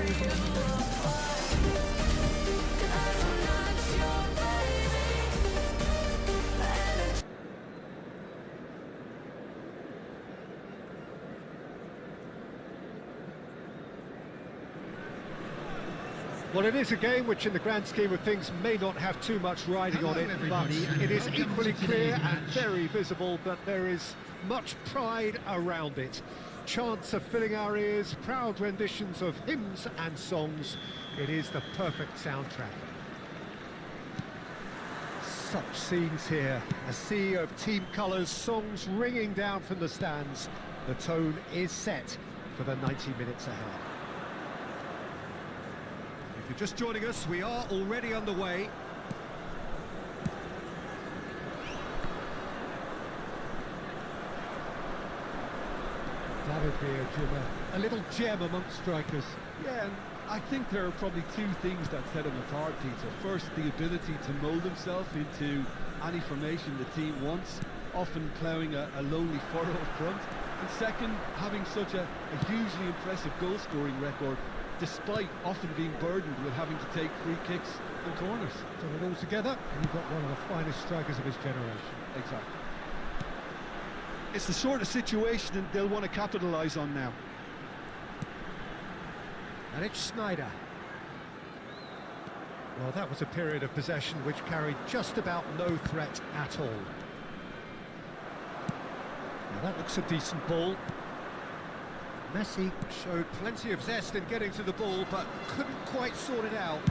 Well, it is a game which in the grand scheme of things may not have too much riding on it, but it is equally clear and very visible that there is much pride around it. Chants are filling our ears, proud renditions of hymns and songs. It is the perfect soundtrack. Such scenes here, a sea of team colours, songs ringing down from the stands. The tone is set for the 90 minutes ahead. If you're just joining us, we are already underway. David Villa, a little gem amongst strikers. Yeah, and I think there are probably two things that set him apart, Peter. First, the ability to mould himself into any formation the team wants, often ploughing a lonely furrow up front. And second, having such a hugely impressive goal-scoring record, despite often being burdened with having to take free kicks and corners. Put it all together, and you've got one of the finest strikers of his generation. Exactly. It's the sort of situation that they'll want to capitalise on now. And it's Sneijder. Well, that was a period of possession which carried just about no threat at all. Now that looks a decent ball. Messi showed plenty of zest in getting to the ball, but couldn't quite sort it out.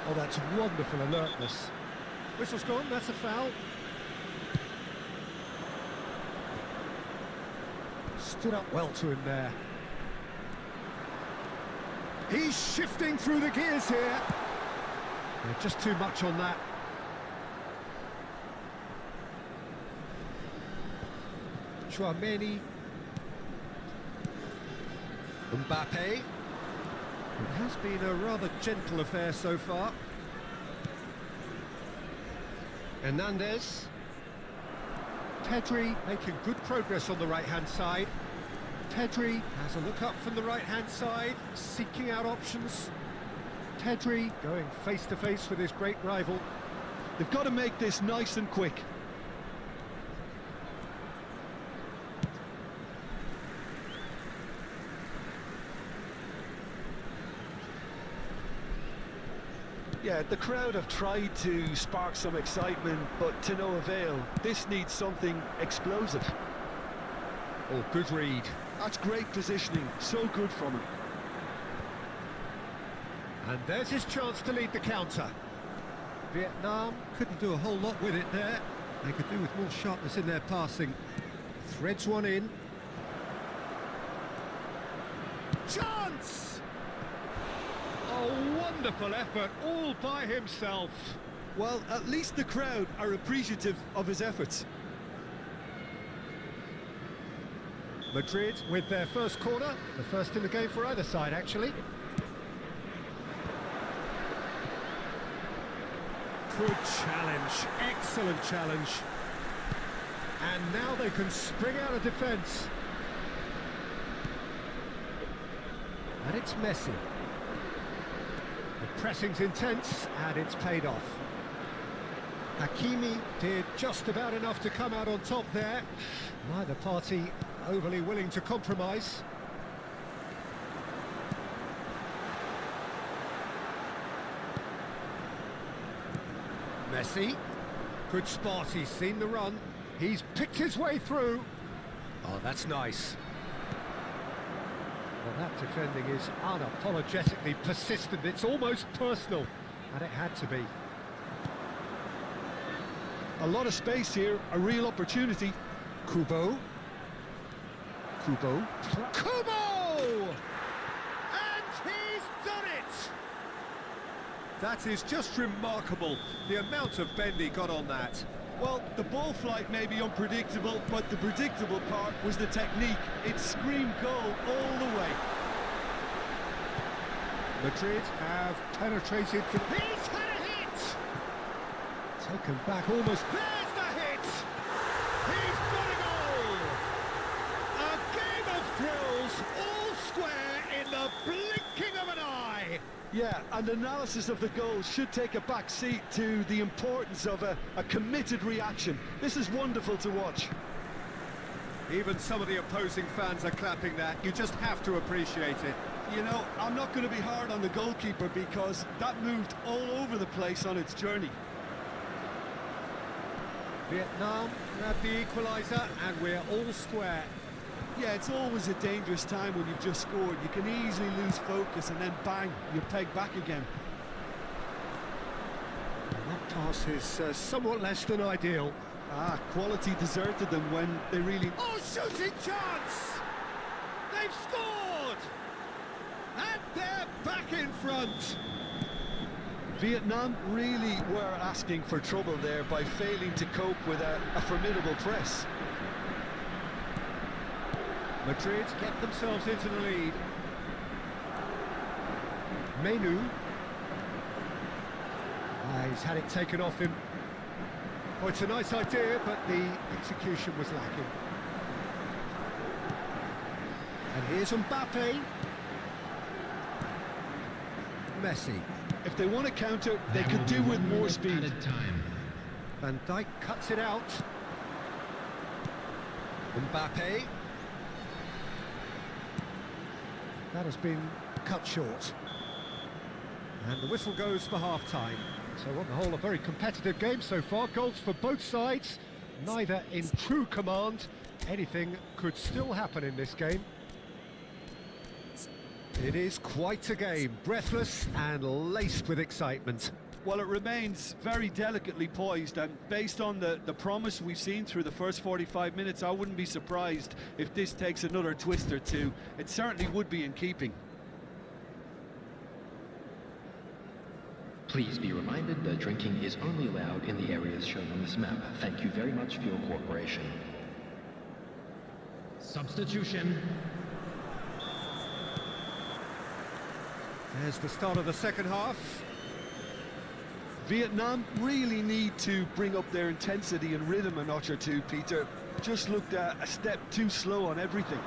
Oh, that's wonderful alertness. Whistle's gone, that's a foul. Stood up well to him there. He's shifting through the gears here. Yeah, just too much on that. Chouameni. Mbappe. It has been a rather gentle affair so far. Hernandez. Pedri making good progress on the right-hand side. Pedri has a look up from the right-hand side, seeking out options. Pedri going face-to-face with his great rival. They've got to make this nice and quick. Yeah, the crowd have tried to spark some excitement, but to no avail. This needs something explosive. Oh, good read. That's great positioning, so good from him. And there's his chance to lead the counter. Vietnam couldn't do a whole lot with it there. They could do with more sharpness in their passing. Threads one in. Chance! Oh, wonderful effort, all by himself. Well, at least the crowd are appreciative of his efforts. Madrid with their first corner, the first in the game for either side, actually. Good challenge, excellent challenge. And now they can spring out of defence. And it's Messi. The pressing's intense, and it's paid off. Hakimi did just about enough to come out on top there. Neither party overly willing to compromise. Messi. Good spot, he's seen the run. He's picked his way through. Oh, that's nice. Well, that defending is unapologetically persistent. It's almost personal, and it had to be. A lot of space here, a real opportunity. Kubo. Kubo. And he's done it! That is just remarkable, the amount of bend he got on that. Well, the ball flight may be unpredictable, but the predictable part was the technique. It screamed goal all the way. Madrid have penetrated. He's had a hit! Taken back almost. There's the hit! He's got a goal! A game of thrills, all square. Yeah, and analysis of the goal should take a back seat to the importance of a committed reaction. This is wonderful to watch. Even some of the opposing fans are clapping that. You just have to appreciate it. You know, I'm not going to be hard on the goalkeeper because that moved all over the place on its journey. Vietnam grab the equaliser and we're all square. Yeah, it's always a dangerous time when you've just scored. You can easily lose focus and then bang, you're pegged back again. That pass is somewhat less than ideal. Quality deserted them when they really... Oh, shooting chance! They've scored! And they're back in front! Vietnam really were asking for trouble there by failing to cope with a formidable press. Madrid get themselves into the lead. Menu. He's had it taken off him. Oh, it's a nice idea, but the execution was lacking. And here's Mbappe. Messi. If they want to counter, they could do with more speed. Van Dijk cuts it out. Mbappe. That has been cut short. And the whistle goes for half-time. So on the whole, a very competitive game so far. Goals for both sides, neither in true command. Anything could still happen in this game. It is quite a game, breathless and laced with excitement. Well, it remains very delicately poised, and based on the promise we've seen through the first 45 minutes, I wouldn't be surprised if this takes another twist or two. It certainly would be in keeping. Please be reminded that drinking is only allowed in the areas shown on this map. Thank you very much for your cooperation. Substitution. There's the start of the second half. Vietnam really need to bring up their intensity and rhythm a notch or two, Peter. Just looked a step too slow on everything.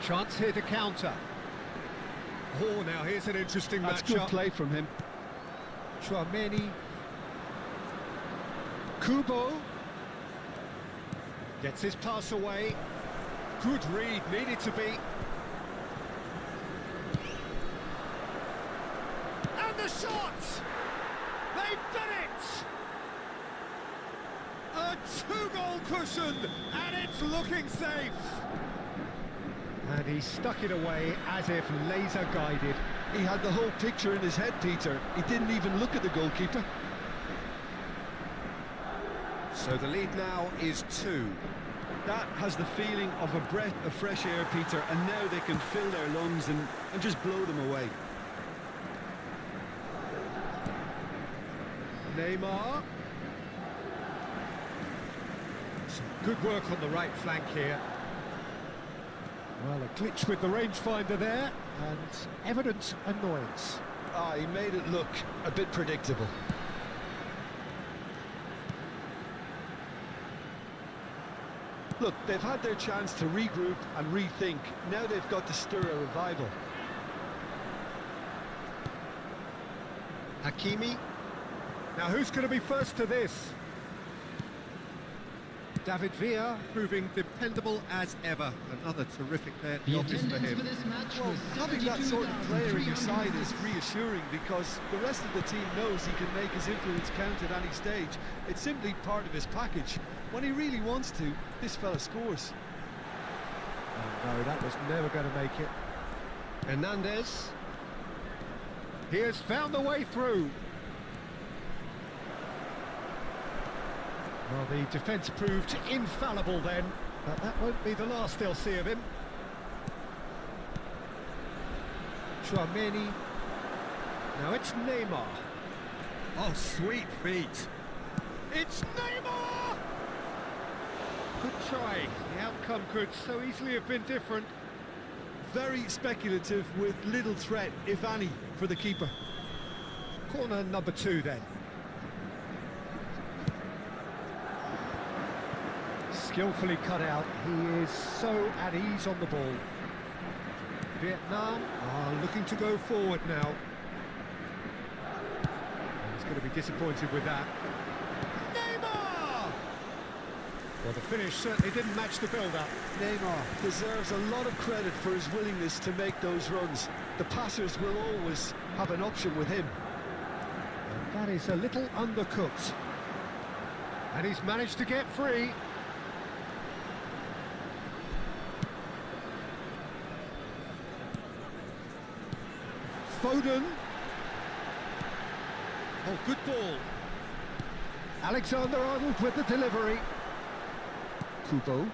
Chance here to counter. Oh, now here's an interesting matchup. That's good play from him. Chouameni. Kubo. Gets his pass away. Good read, needed to be. And the shot! They've done it! A two-goal cushion, and it's looking safe. And he stuck it away as if laser-guided. He had the whole picture in his head, Peter. He didn't even look at the goalkeeper. So the lead now is 2. That has the feeling of a breath of fresh air, Peter, and now they can fill their lungs and just blow them away. Neymar. Some good work on the right flank here. Well, a glitch with the rangefinder there, and evident annoyance. He made it look a bit predictable. Look, they've had their chance to regroup and rethink. Now they've got to stir a revival. Hakimi. Now who's going to be first to this? David Villa proving dependable as ever. Another terrific day at the office for him. Well, having that sort of player in your side is reassuring because the rest of the team knows he can make his influence count at any stage. It's simply part of his package. When he really wants to, this fella scores. Oh, no, that was never going to make it. Hernandez. He has found the way through. Well, the defence proved infallible then, but that won't be the last they'll see of him. Chouameni. Now it's Neymar. Oh, sweet feet. It's Neymar! Good try. The outcome could so easily have been different. Very speculative with little threat, if any, for the keeper. Corner number 2 then. Skillfully cut out. He is so at ease on the ball. Vietnam are looking to go forward now. He's going to be disappointed with that. Neymar! Well, the finish certainly didn't match the build-up. Neymar deserves a lot of credit for his willingness to make those runs. The passers will always have an option with him. And that is a little undercooked. And he's managed to get free. Foden. Oh, good ball. Alexander-Arnold with the delivery. Kubo.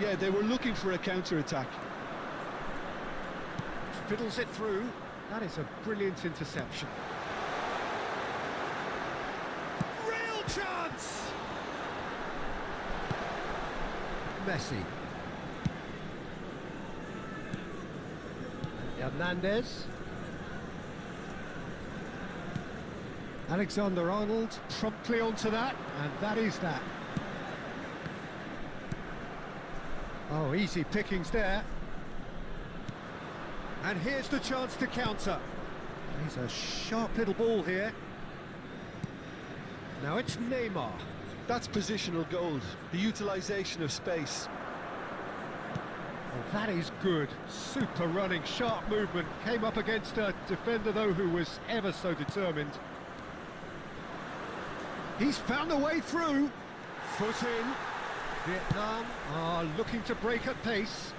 Yeah, they were looking for a counter-attack. Fiddles it through. That is a brilliant interception. Real chance! Messi. Hernandez. Alexander-Arnold promptly onto that, and that is that. Oh, easy pickings there. And here's the chance to counter. He's a sharp little ball here. Now it's Neymar. That's positional gold, the utilisation of space. Oh, that is good. Super running, sharp movement. Came up against a defender, though, who was ever so determined. He's found a way through. Foot in. Vietnam are looking to break at pace.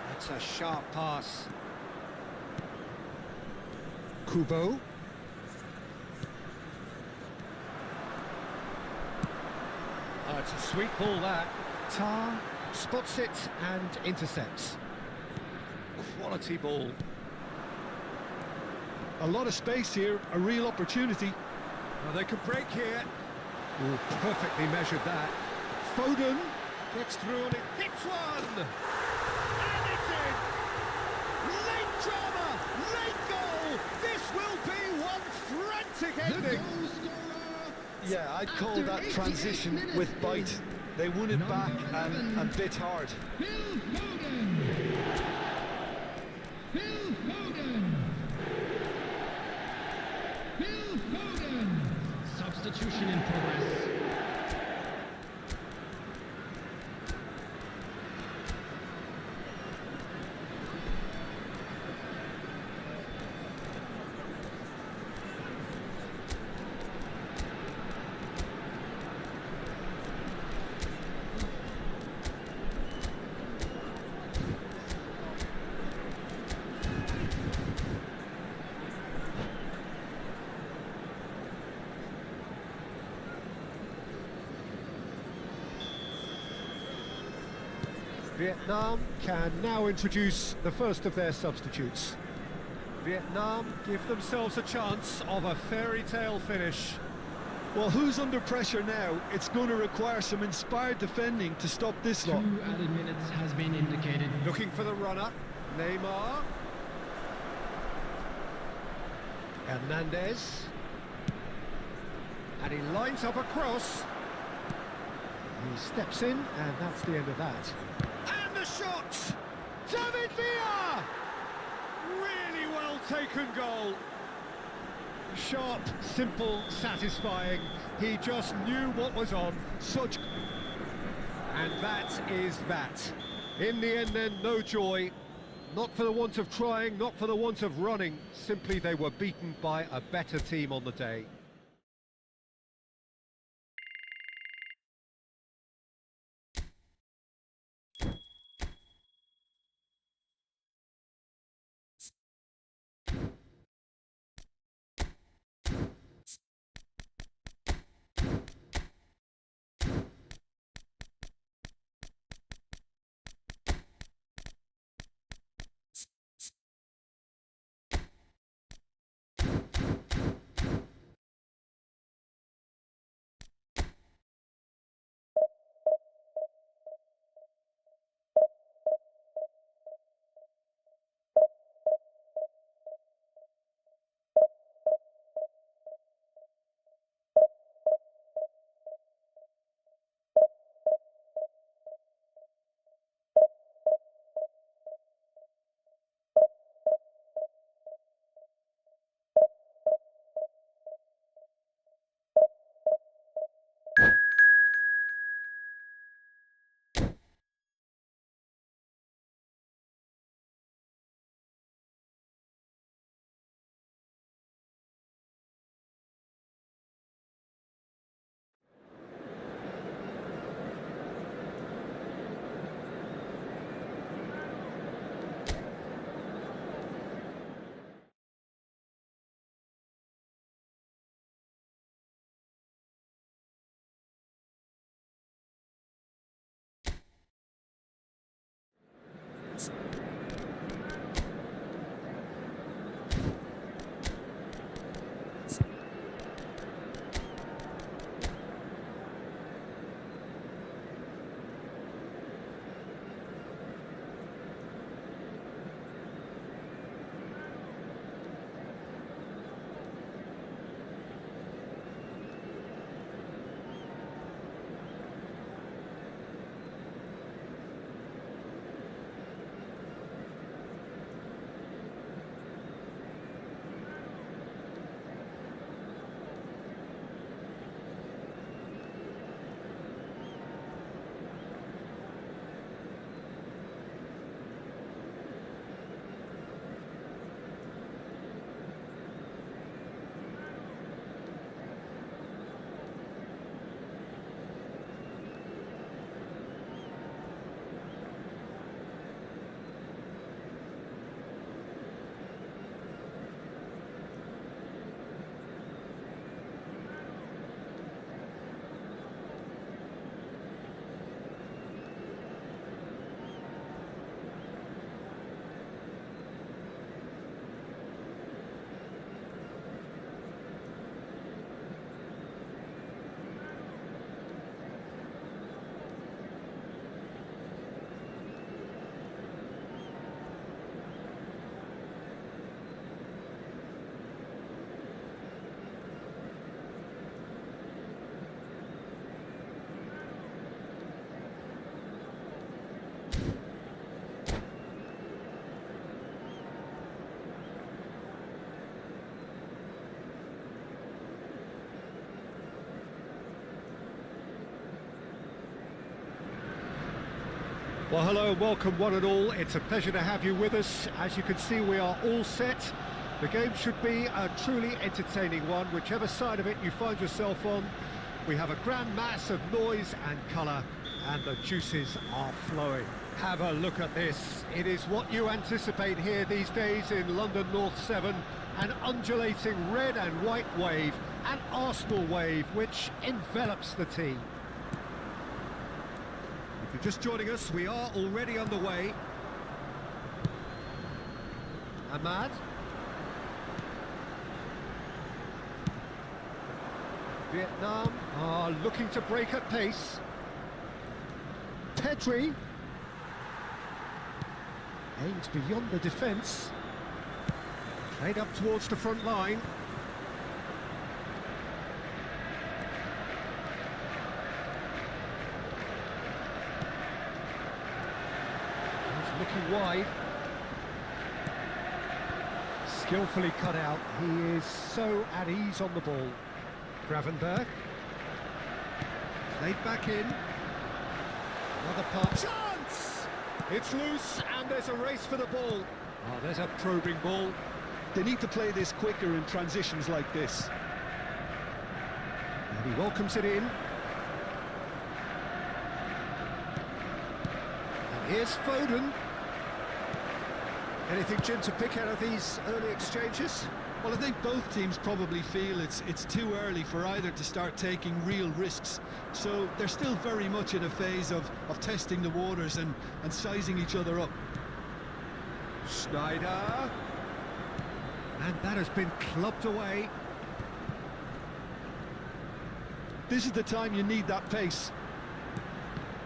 That's a sharp pass. Kubo. Oh, it's a sweet ball, that. Tar spots it and intercepts. Quality ball. A lot of space here, a real opportunity. Well, they could break here. Oh, perfectly measured that. Foden gets through and it hits one! And it's in! Late drama! Late goal! This will be one frantic ending! Yeah, I'd call that transition with bite. They won it back and bit hard. Substitution in progress. Vietnam can now introduce the first of their substitutes. Vietnam give themselves a chance of a fairy tale finish. Well, who's under pressure now? It's going to require some inspired defending to stop this lot. 2 added minutes has been indicated. Looking for the runner, Neymar. Hernandez. And he lines up a cross. He steps in, and that's the end of that. And the shot! David Villa! Really well taken goal. Sharp, simple, satisfying. He just knew what was on. And that is that. In the end then, no joy. Not for the want of trying, not for the want of running. Simply they were beaten by a better team on the day. Well, hello and welcome one and all. It's a pleasure to have you with us. As you can see, we are all set. The game should be a truly entertaining one, whichever side of it you find yourself on. We have a grand mass of noise and colour, and the juices are flowing. Have a look at this. It is what you anticipate here these days in London North 7. An undulating red and white wave, an Arsenal wave, which envelops the team. If you're just joining us, we are already underway. Ahmad. Vietnam are looking to break at pace. Pedri aims beyond the defence. Played up towards the front line. He's looking wide. Skillfully cut out. He is so at ease on the ball. Gravenberg. Played back in. Another pass. Chance! It's loose and there's a race for the ball. Oh, there's a probing ball. They need to play this quicker in transitions like this. And he welcomes it in. And here's Foden. Anything, Jim, to pick out of these early exchanges? Well, I think both teams probably feel it's too early for either to start taking real risks. So they're still very much in a phase of testing the waters and sizing each other up. Schneider. And that has been clubbed away. This is the time you need that pace.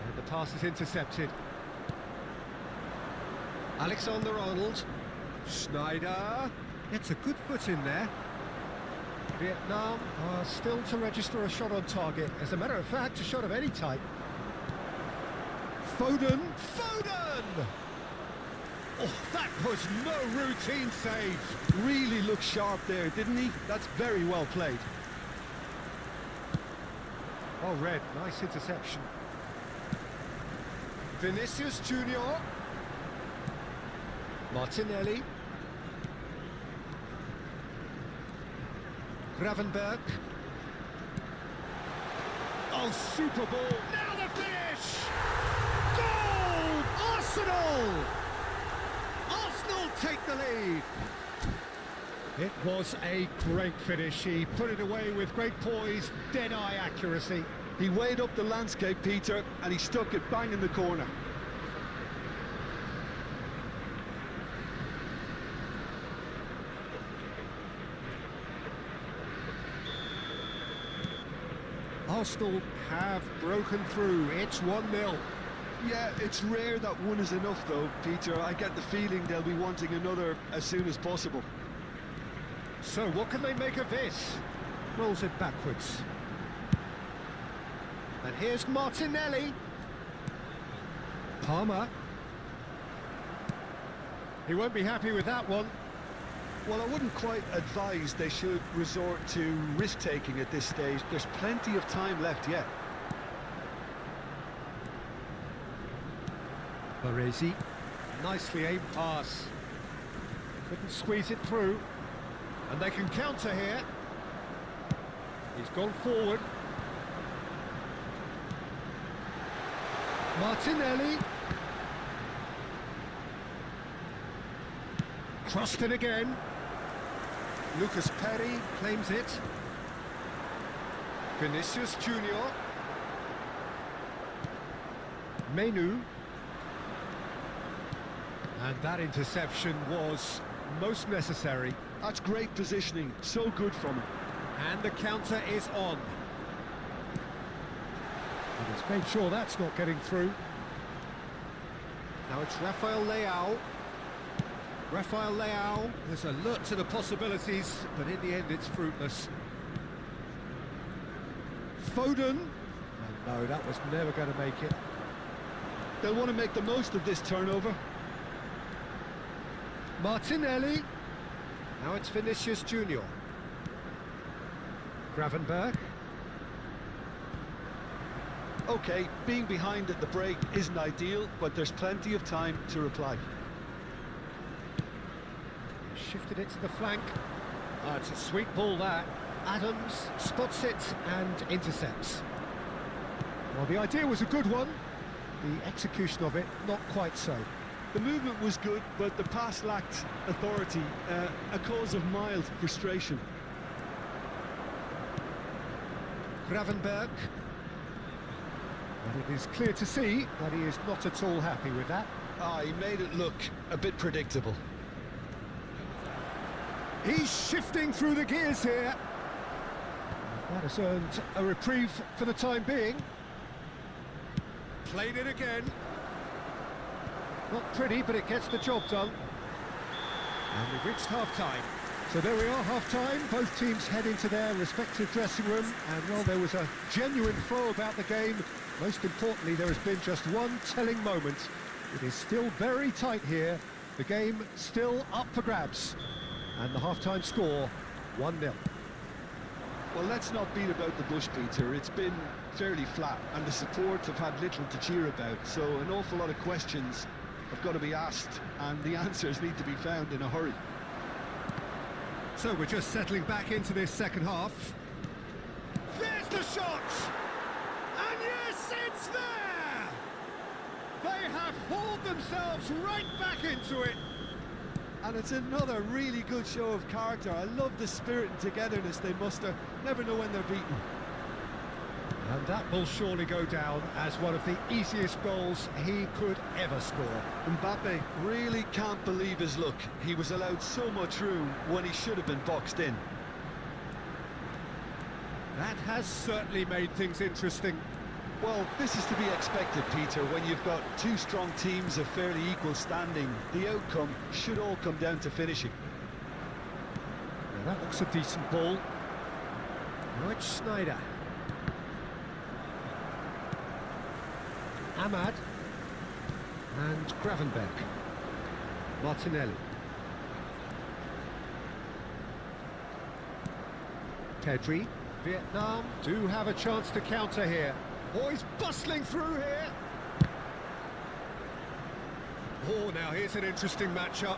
And the pass is intercepted. Alexander-Arnold. Schneider. Gets a good foot in there. Vietnam are still to register a shot on target. As a matter of fact, a shot of any type. Foden. Foden! Oh, that was no routine save. Really looked sharp there, didn't he? That's very well played. Oh, Red, nice interception. Vinicius Junior. Martinelli. Gravenberg. Oh, super ball. Now the finish! Goal! Arsenal! Arsenal take the lead. It was a great finish. He put it away with great poise, dead-eye accuracy. He weighed up the landscape, Peter, and he stuck it bang in the corner. Arsenal have broken through. It's 1-0. Yeah, it's rare that one is enough, though, Peter. I get the feeling they'll be wanting another as soon as possible. So, what can they make of this? Rolls it backwards. And here's Martinelli. Palmer. He won't be happy with that one. Well, I wouldn't quite advise they should resort to risk-taking at this stage. There's plenty of time left yet. Baresi. Nicely aimed pass. Couldn't squeeze it through. And they can counter here. He's gone forward. Martinelli. Crossed it again. Lucas Perry claims it. Vinicius Junior. Menu. And that interception was most necessary. That's great positioning, so good from him. And the counter is on. And he's made sure that's not getting through. Now it's Rafael Leao. Rafael Leao is alert to the possibilities, but in the end it's fruitless. Foden. Oh, no, that was never going to make it. They'll want to make the most of this turnover. Martinelli. Now it's Vinicius Junior. Gravenberg. OK, being behind at the break isn't ideal, but there's plenty of time to reply. Shifted it to the flank. Oh, it's a sweet ball, that. Adams spots it and intercepts. Well, the idea was a good one. The execution of it, not quite so. The movement was good, but the pass lacked authority, a cause of mild frustration. Gravenberg. And it is clear to see that he is not at all happy with that. He made it look a bit predictable. He's shifting through the gears here. That has earned a reprieve for the time being. Played it again. Not pretty, but it gets the job done. And we've reached half-time. So there we are, half-time. Both teams head into their respective dressing room. And, well, there was a genuine flow about the game. Most importantly, there has been just one telling moment. It is still very tight here. The game still up for grabs. And the half-time score, 1-0. Well, let's not beat about the bush, Peter. It's been fairly flat, and the supports have had little to cheer about. So an awful lot of questions have got to be asked, and the answers need to be found in a hurry. So we're just settling back into this second half. There's the shot! And yes, it's there! They have hauled themselves right back into it. And it's another really good show of character. I love the spirit and togetherness they muster. Never know when they're beaten. And that will surely go down as one of the easiest goals he could ever score. Mbappe really can't believe his luck. He was allowed so much room when he should have been boxed in. That has certainly made things interesting. Well, this is to be expected, Peter, when you've got two strong teams of fairly equal standing. The outcome should all come down to finishing. Now that looks a decent ball. Now it's Schneider. Ahmad. And Gravenberg. Martinelli. Pedri. Vietnam do have a chance to counter here. Oh, he's bustling through here. Oh, now here's an interesting matchup.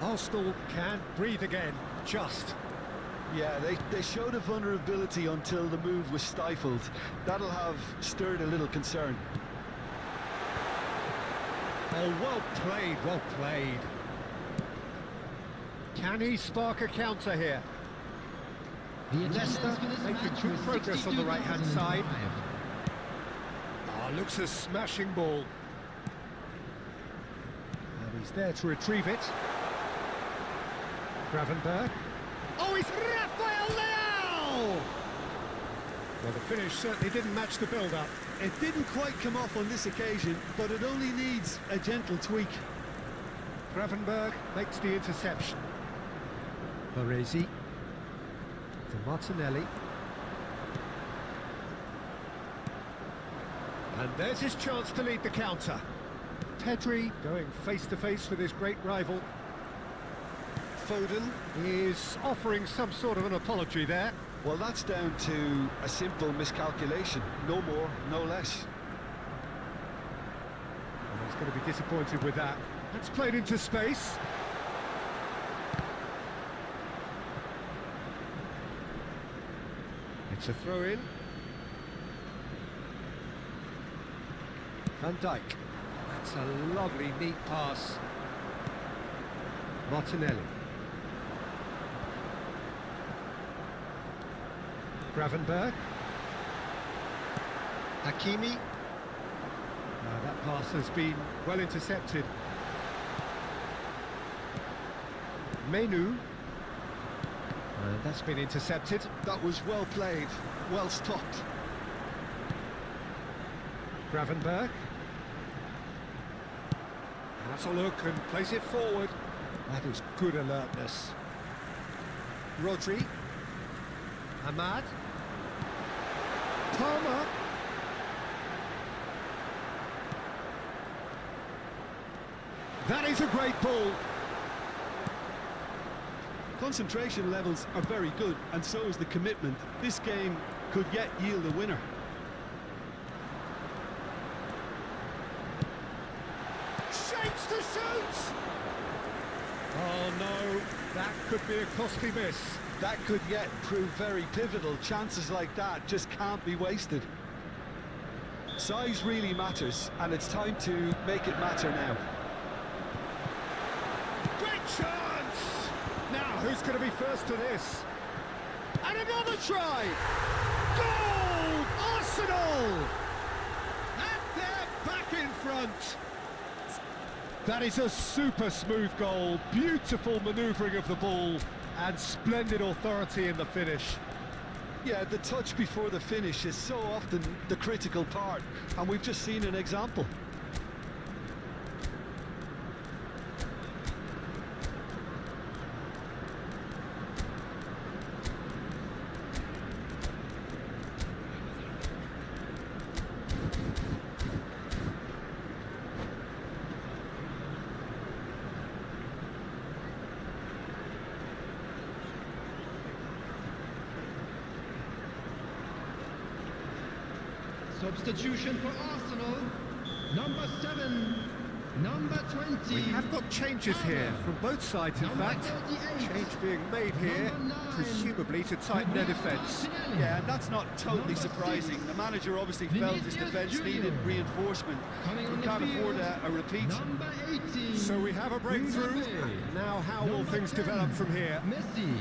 Arsenal can breathe again, just. Yeah, they showed a vulnerability until the move was stifled. That'll have stirred a little concern. Oh, well played, well played. Can he spark a counter here? Leicester making good progress on the right-hand side. Oh, looks a smashing ball. And he's there to retrieve it. Gravenberg. Oh, it's Rafael Leao! Well, the finish certainly didn't match the build-up. It didn't quite come off on this occasion, but it only needs a gentle tweak. Gravenberg makes the interception. Baresi. To Martinelli. And there's his chance to lead the counter. Pedri going face-to-face with his great rival. Foden is offering some sort of an apology there. Well, that's down to a simple miscalculation. No more, no less. And he's going to be disappointed with that. That's played into space. It's a throw-in. Van Dijk. That's a lovely, neat pass. Martinelli. Gravenberg. Hakimi. That pass has been well intercepted. Menu. That's been intercepted. That was well played, well stopped. Gravenberg. That's a look and plays it forward. That is good alertness. Rodri. Ahmad. Palmer. That is a great ball. Concentration levels are very good, and so is the commitment. This game could yet yield a winner. Oh no, that could be a costly miss. That could yet prove very pivotal. Chances like that just can't be wasted. Size really matters, and it's time to make it matter now. Great chance! Now, who's going to be first to this? And another try! Goal! Arsenal! And they're back in front. That is a super smooth goal. Beautiful manoeuvring of the ball and splendid authority in the finish. Yeah, the touch before the finish is so often the critical part, and we've just seen an example. Substitution for Arsenal, number 7, number 20. We have got changes here from both sides, in fact. Change being made here, presumably to tighten their defence. Yeah, and that's not totally surprising. The manager obviously felt his defence needed reinforcement. We can't afford a repeat. Number 18. So we have a breakthrough. Now how will things develop from here?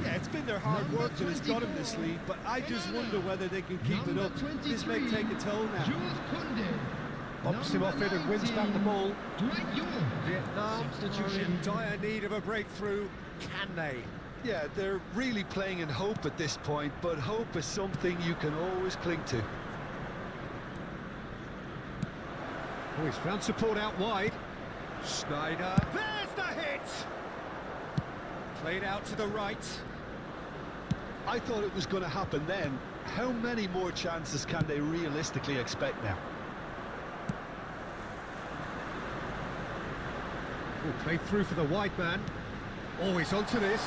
Yeah, it's been their hard work that has got them this lead, but I just wonder whether they can keep it up. This may take a toll now. Bumps him off it and wins back the ball. Vietnam are Substitution. in dire need of a breakthrough. Can they? Yeah, they're really playing in hope at this point, but hope is something you can always cling to. Oh, he's found support out wide. Schneider. There's the hit! Played out to the right. I thought it was going to happen then. How many more chances can they realistically expect now? Oh, played through for the wide man. Oh, he's onto this.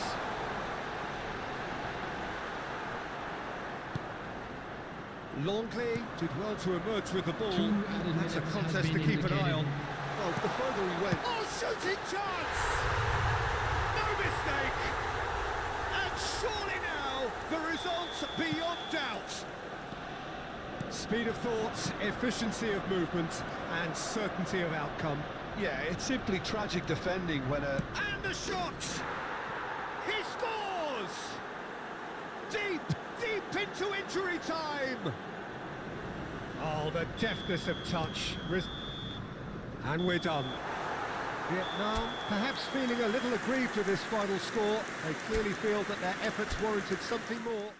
Longley did well to emerge with the ball. That's a contest to keep an eye on. Well, the further he went... Oh, shooting chance! No mistake! And surely now, the result's beyond doubt. Speed of thought, efficiency of movement, and certainty of outcome. Yeah, it's simply tragic defending when a... And the shot! He scores! Deep, deep into injury time! Oh, the deftness of touch. And we're done. Vietnam perhaps feeling a little aggrieved with this final score. They clearly feel that their efforts warranted something more.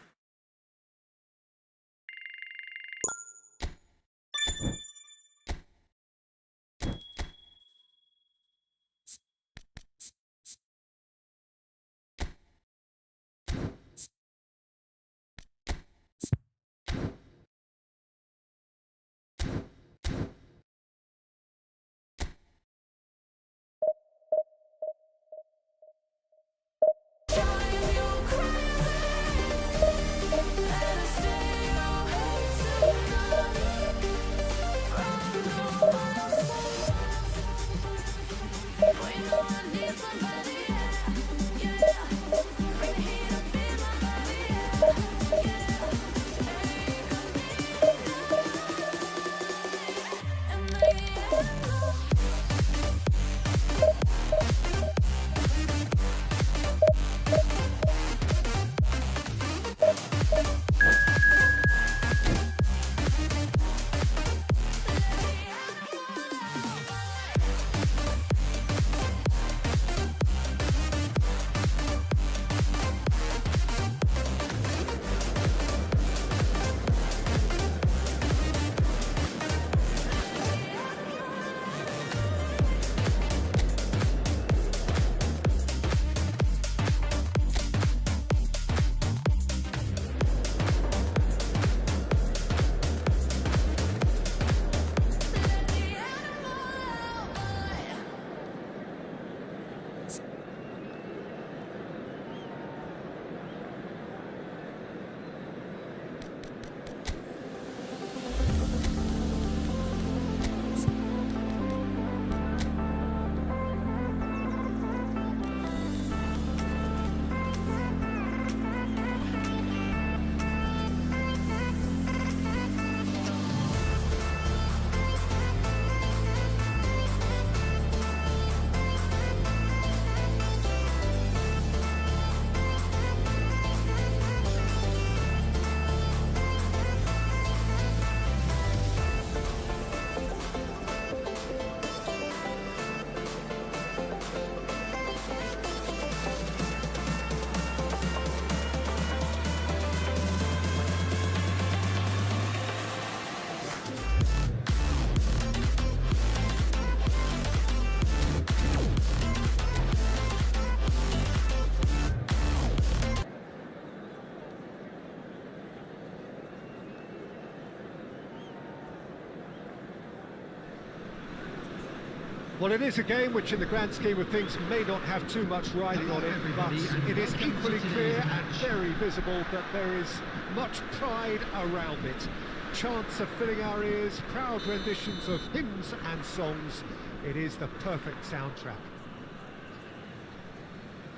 Well, it is a game which in the grand scheme of things may not have too much riding on it, but it is equally clear and very visible that there is much pride around it. Chants are filling our ears, proud renditions of hymns and songs. It is the perfect soundtrack.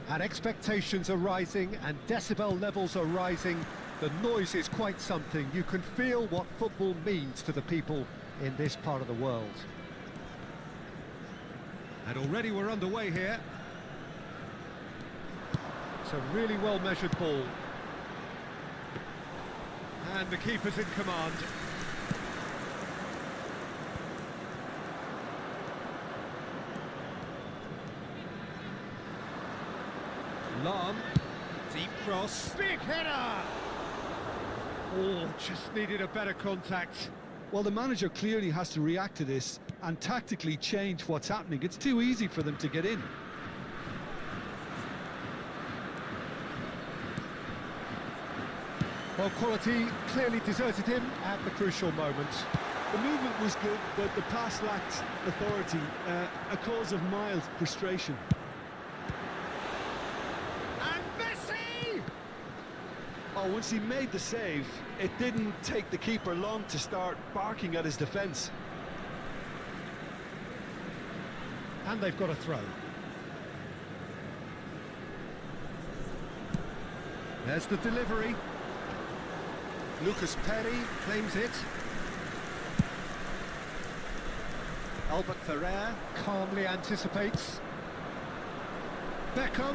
And expectations are rising and decibel levels are rising. The noise is quite something. You can feel what football means to the people in this part of the world. And already we're underway here. It's a really well-measured ball. And the keeper's in command. Lahm, deep cross, big header! Oh, just needed a better contact. Well, the manager clearly has to react to this and tactically change what's happening. It's too easy for them to get in. Well, quality clearly deserted him at the crucial moment. The movement was good, but the pass lacked authority, a cause of mild frustration. And Messi! Oh, once he made the save, it didn't take the keeper long to start barking at his defence. And they've got a throw. There's the delivery. Lucas Perry claims it. Albert Ferrer calmly anticipates. Beckham.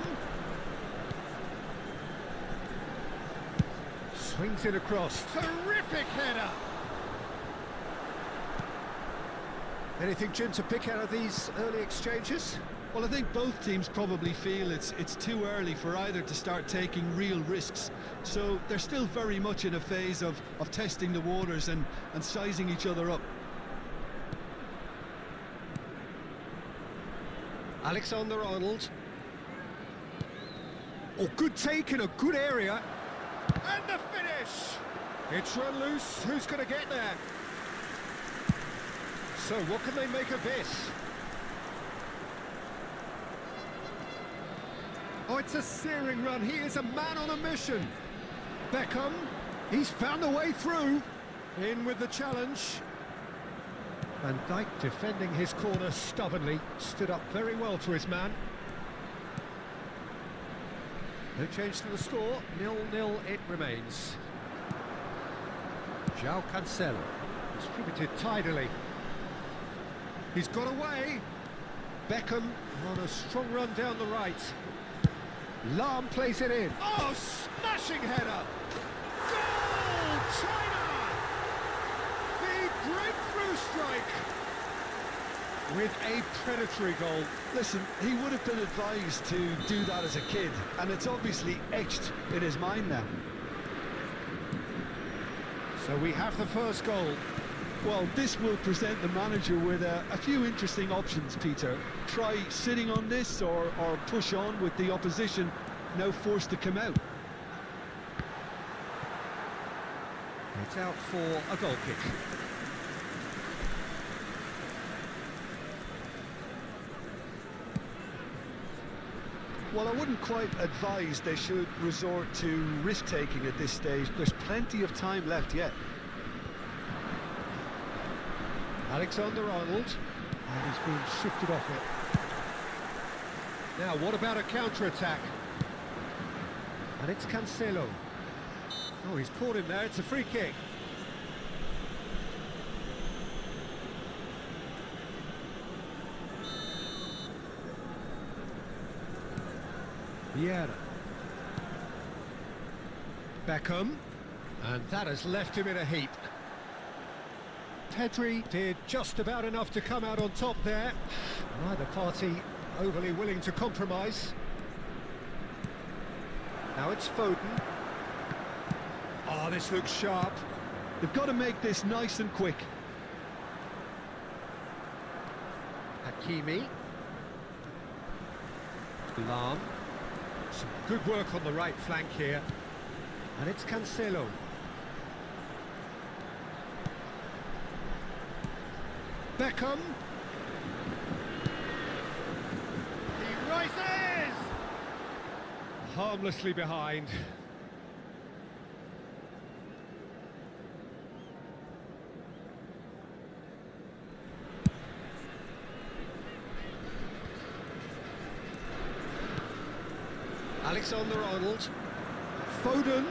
Swings it across. Terrific header! Anything, Jim, to pick out of these early exchanges? Well, I think both teams probably feel it's too early for either to start taking real risks. So they're still very much in a phase of testing the waters and sizing each other up. Alexander-Arnold. Oh, good take in a good area. And the finish! It's run loose. Who's going to get there? So, what can they make of this? Oh, it's a searing run. He is a man on a mission. Beckham, he's found a way through. In with the challenge. Van Dijk defending his corner stubbornly. Stood up very well to his man. No change to the score. 0-0 it remains. João Cancelo. Distributed tidily. He's got away. Beckham on a strong run down the right. Lahm plays it in. Oh, smashing header! Goal! China! The breakthrough strike! With a predatory goal. Listen, he would have been advised to do that as a kid, and it's obviously etched in his mind now. So we have the first goal. Well, this will present the manager with a few interesting options, Peter. Try sitting on this or push on with the opposition now forced to come out. It's out for a goal kick. Well, I wouldn't quite advise they should resort to risk-taking at this stage. There's plenty of time left yet. Alexander-Arnold, and he's been shifted off it. Now, what about a counter-attack? And it's Cancelo. Oh, he's caught him there, it's a free kick. Vieira. Beckham, and that has left him in a heap. Pedri did just about enough to come out on top there. Neither party overly willing to compromise. Now it's Foden. Oh, this looks sharp. They've got to make this nice and quick. Hakimi. Lahm. Some good work on the right flank here. And it's Cancelo. Beckham. choice is! Harmlessly behind. Alexander-Arnold. Foden.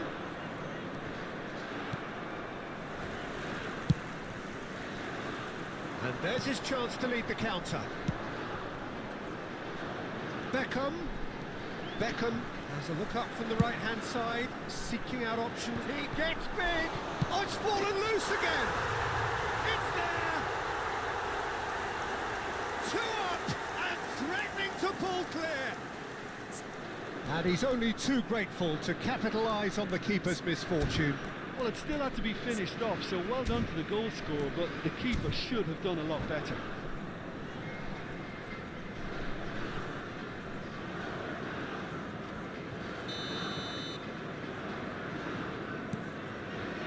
And there's his chance to lead the counter. Beckham. Beckham has a look up from the right-hand side, seeking out options. He gets big. Oh, it's fallen loose again. It's there. 2 up and threatening to pull clear. And he's only too grateful to capitalise on the keeper's misfortune. Well, it still had to be finished off, so well done to the goal scorer, but the keeper should have done a lot better.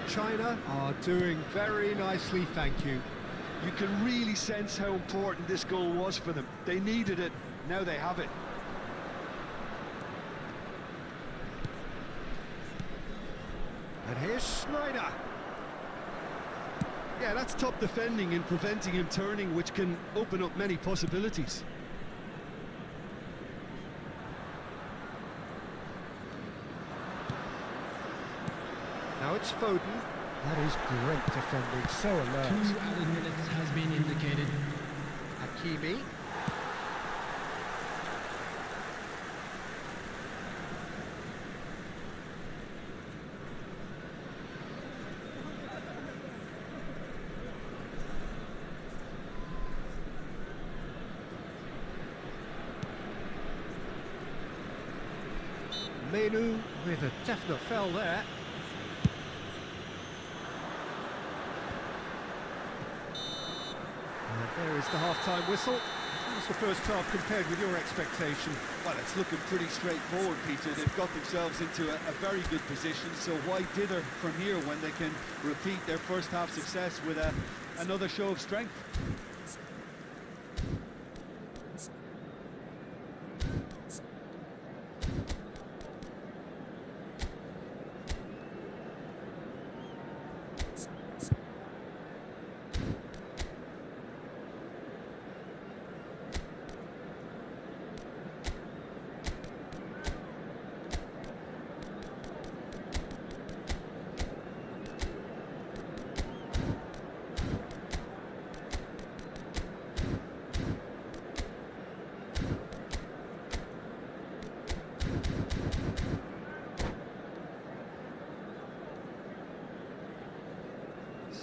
China are doing very nicely, thank you. You can really sense how important this goal was for them. They needed it, now they have it. And here's Schneider. Yeah, that's top defending and preventing him turning, which can open up many possibilities. Now it's Foden. That is great defending, so alert. 2 added minutes has been indicated. Hakimi. Menu with a definite foul there. And there is the half-time whistle. How's the first half compared with your expectation? Well, it's looking pretty straightforward, Peter. They've got themselves into a very good position, so why dither from here when they can repeat their first half success with another show of strength?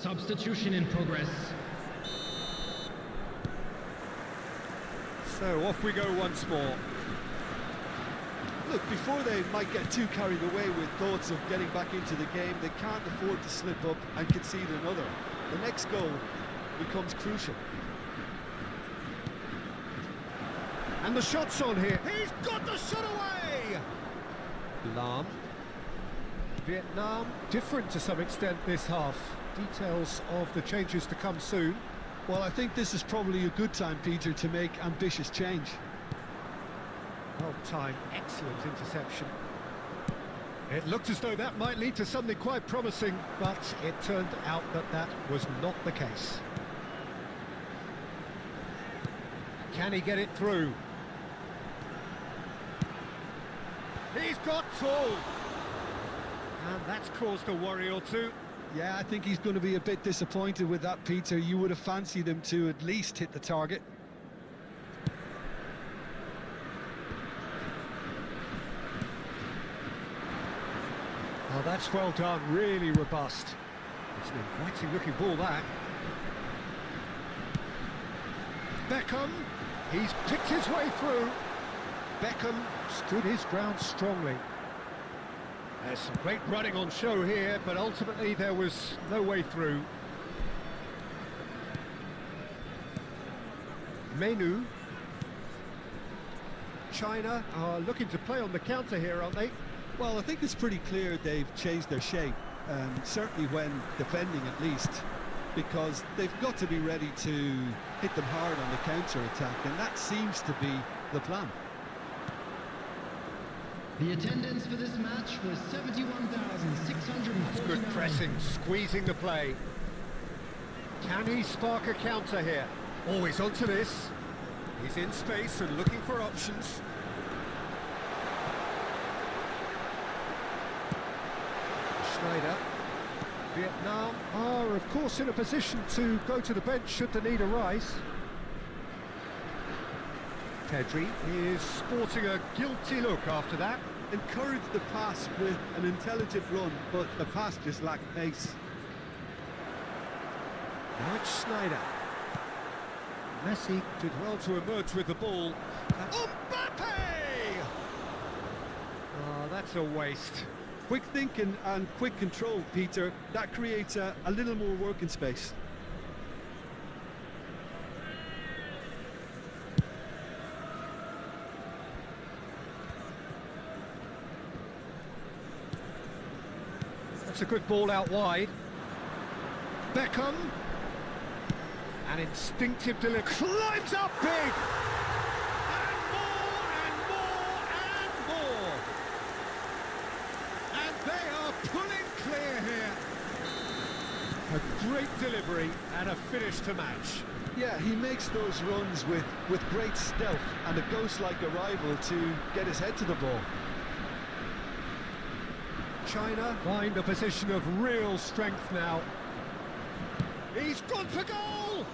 Substitution in progress. So off we go once more. Look, before they might get too carried away with thoughts of getting back into the game, they can't afford to slip up and concede another. The next goal becomes crucial. And the shot's on here. He's got the shot away! Lam. Vietnam, different to some extent this half. Details of the changes to come soon. Well, I think this is probably a good time, Peter, to make ambitious change. Well timed, excellent interception. It looked as though that might lead to something quite promising, but it turned out that that was not the case. Can he get it through? He's got two! And that's caused a worry or two. Yeah, I think he's going to be a bit disappointed with that, Peter. You would have fancied him to at least hit the target. Oh, that's well done, really robust. It's an inviting looking ball, that. Beckham, he's picked his way through. Beckham stood his ground strongly. There's some great running on show here, but ultimately there was no way through. Menu. China are looking to play on the counter here, aren't they? Well, I think it's pretty clear they've changed their shape, certainly when defending at least, because they've got to be ready to hit them hard on the counter-attack, and that seems to be the plan. The attendance for this match was 71,649. Good pressing, squeezing the play. Can he spark a counter here? Always onto this. He's in space and looking for options. Schneider. Vietnam are, of course, in a position to go to the bench should the need arise. Pedri is sporting a guilty look after that. Encouraged the pass with an intelligent run, but the pass just lacked pace. Now it's Schneider. Messi did well to emerge with the ball. Mbappe! Oh, that's a waste. Quick thinking and quick control, Peter. That creates a little more working space. That's a good ball out wide. Beckham. An instinctive delivery. Climbs up big! And more, and more, and more! And they are pulling clear here. A great delivery and a finish to match. Yeah, he makes those runs with great stealth and a ghost-like arrival to get his head to the ball. China find a position of real strength now. He's gone for goal!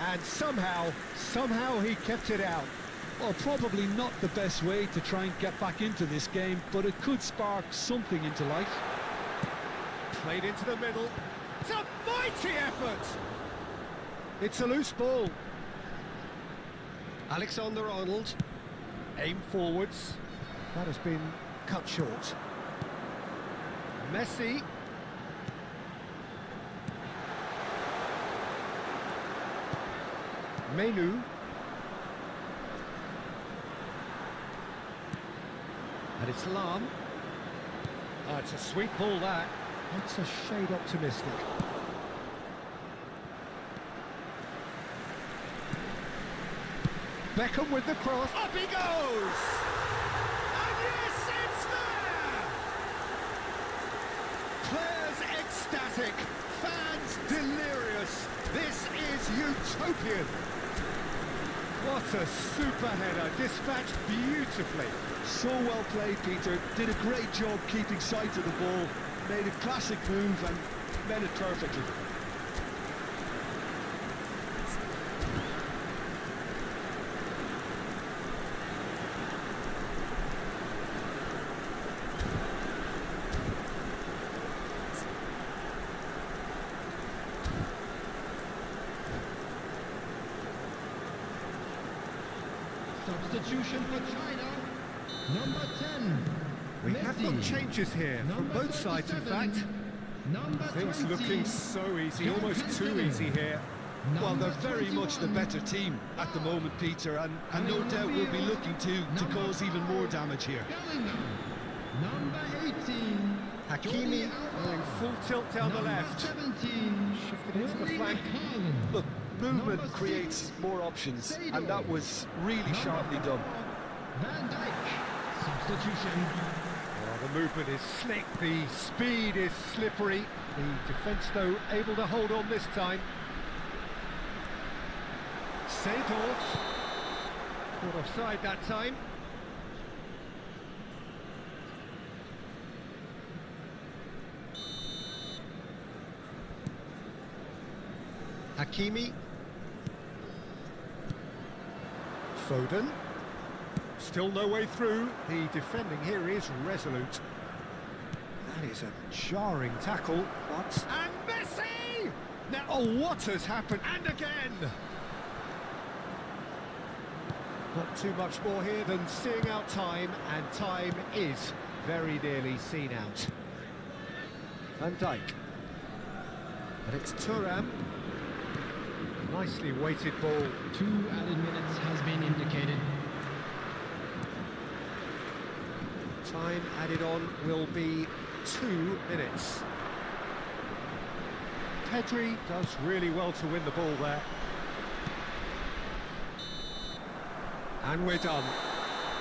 And somehow he kept it out. Well, probably not the best way to try and get back into this game, but it could spark something into life. Played into the middle. It's a mighty effort! It's a loose ball. Alexander-Arnold. Aim forwards. That has been cut short. Messi. Menu. And it's Lam. Oh, it's a sweet ball, that. It's a shade optimistic. Beckham with the cross. Up he goes! And yes, it's there! Players ecstatic, fans delirious. This is utopian. What a super header, dispatched beautifully. So well played, Peter. Did a great job keeping sight of the ball. Made a classic move and met it perfectly. Substitution for China. Number 10. We Messi. have got changes here from Number both sides, in 37, fact. Number Things 20, looking so easy, John almost too Henderson. easy here. Well, Number they're very much the 21, better team at the moment, Peter, and no doubt will be looking to cause even more damage here. Bellingham. Number 18. Hakimi going full tilt down the left. 17. Shifted into the flank. Look, movement Number creates 6, more options, Sado. and that was really sharply done. Van Dijk. Substitution. Oh, the movement is slick, the speed is slippery. The defence, though, able to hold on this time. Seedorf. Caught offside that time. Hakimi. Foden. Still no way through. The defending here is resolute. That is a jarring tackle, but... And Messi! Now, oh, what has happened? And again! Not too much more here than seeing out time, and time is very nearly seen out. Van Dijk. And it's Thuram. Nicely weighted ball. 2 added minutes has been indicated. Time added on will be 2 minutes. Pedri does really well to win the ball there. And we're done.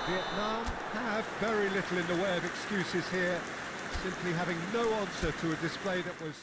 Vietnam have very little in the way of excuses here, simply having no answer to a display that was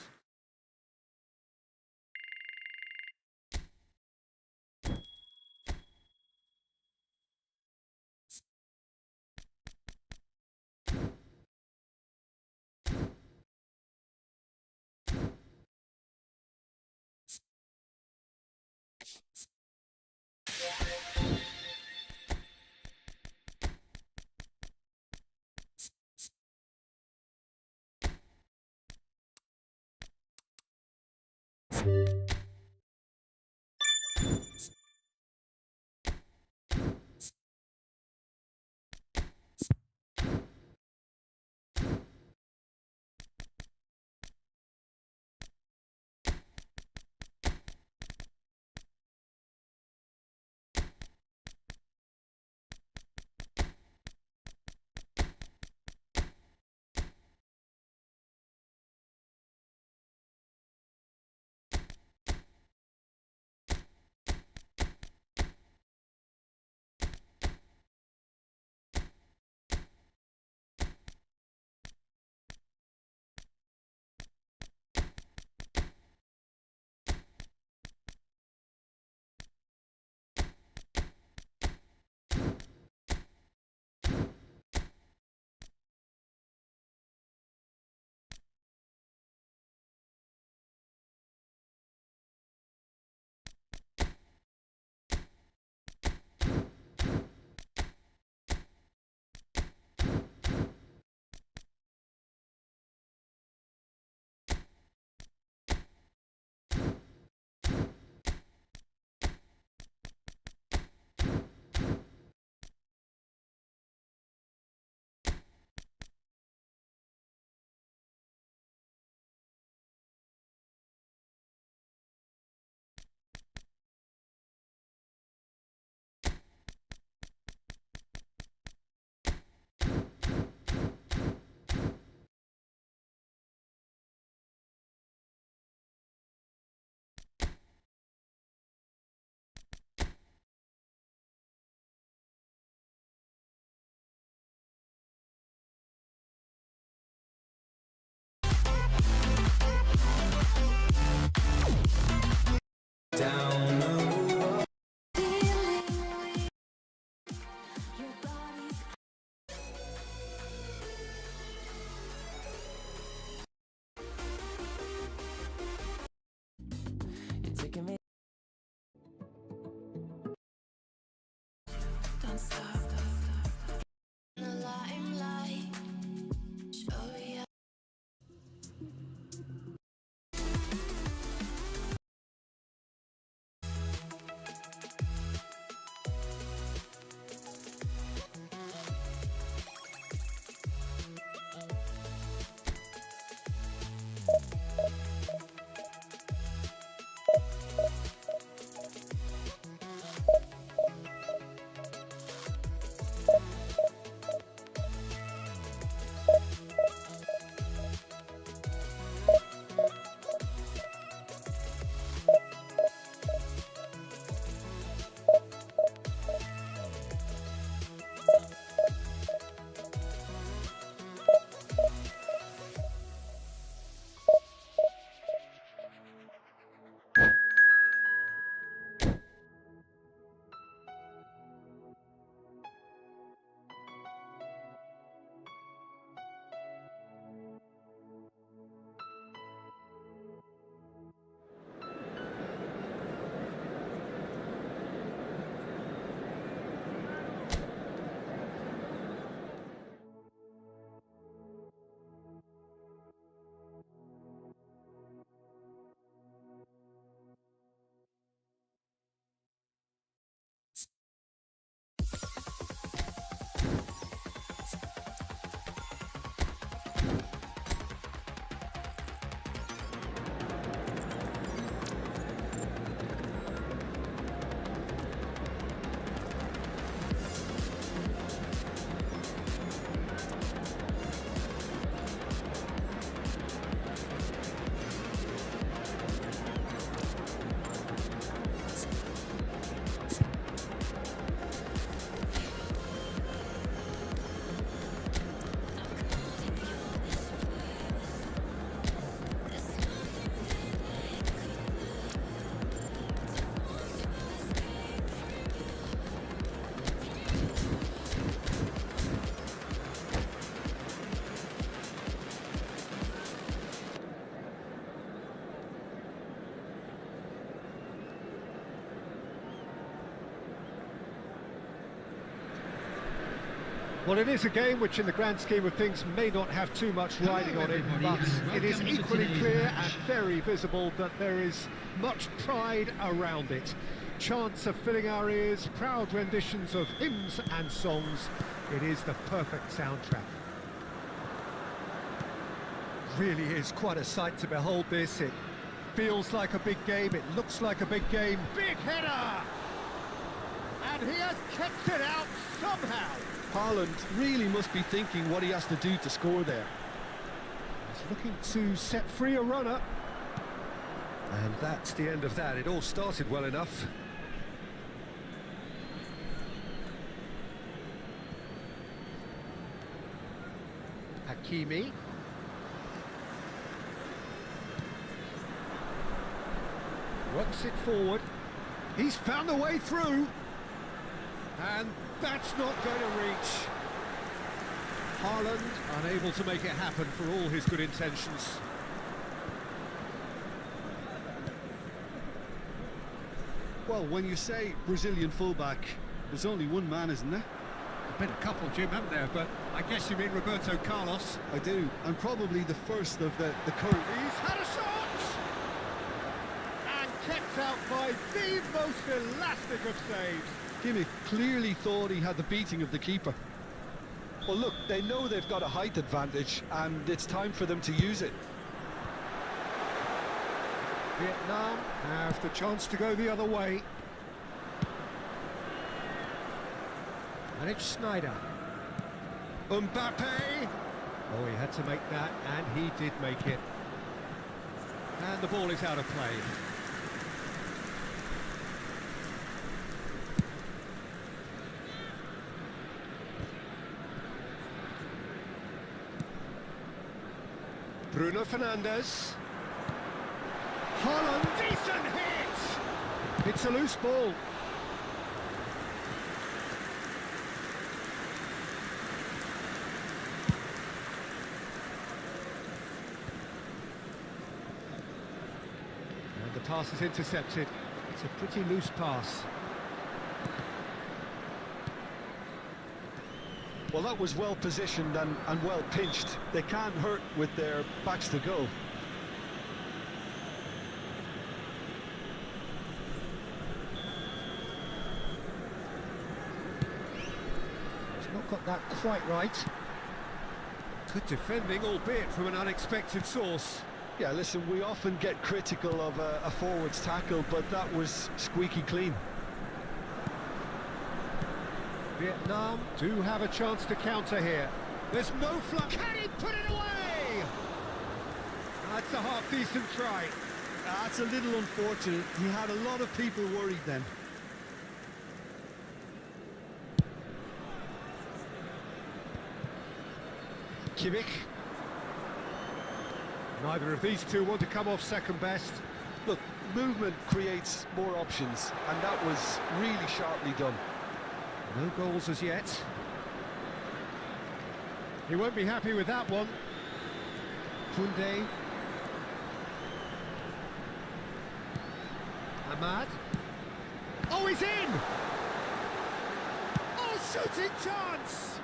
Well, it is a game which in the grand scheme of things may not have too much riding on it, but it is equally clear and very visible that there is much pride around it. Chants are filling our ears, proud renditions of hymns and songs. It is the perfect soundtrack. Really is quite a sight to behold this. It feels like a big game, it looks like a big game. Big header! And he has kept it out somehow. Haaland really must be thinking what he has to do to score there. He's looking to set free a runner. And that's the end of that. It all started well enough. Hakimi. Works it forward. He's found a way through. And that's not going to reach. Haaland unable to make it happen for all his good intentions. Well, when you say Brazilian fullback, there's only one man, isn't there? There's been a couple, Jim, haven't there? But I guess you mean Roberto Carlos. I do, and probably the first of the current. He's had a shot! And kept out by the most elastic of saves. Kimmich clearly thought he had the beating of the keeper. Well, look, they know they've got a height advantage, and it's time for them to use it. Vietnam have the chance to go the other way. And it's Snyder. Mbappe! Oh, he had to make that, and he did make it. And the ball is out of play. Bruno Fernandes. Haaland, decent hit! It's a loose ball. And the pass is intercepted. It's a pretty loose pass. Well, that was well positioned and well pinched. They can't hurt with their backs to goal. He's not got that quite right. Good defending, albeit from an unexpected source. Yeah, listen, we often get critical of a forward's tackle, but that was squeaky clean. Vietnam do have a chance to counter here. There's no flush. Can he put it away? That's a half-decent try. That's a little unfortunate. He had a lot of people worried then. Kimmich. Neither of these two want to come off second best. Look, movement creates more options, and that was really sharply done. No goals as yet. He won't be happy with that one. Koundé. Ahmad. Oh, he's in! Oh, shooting chance!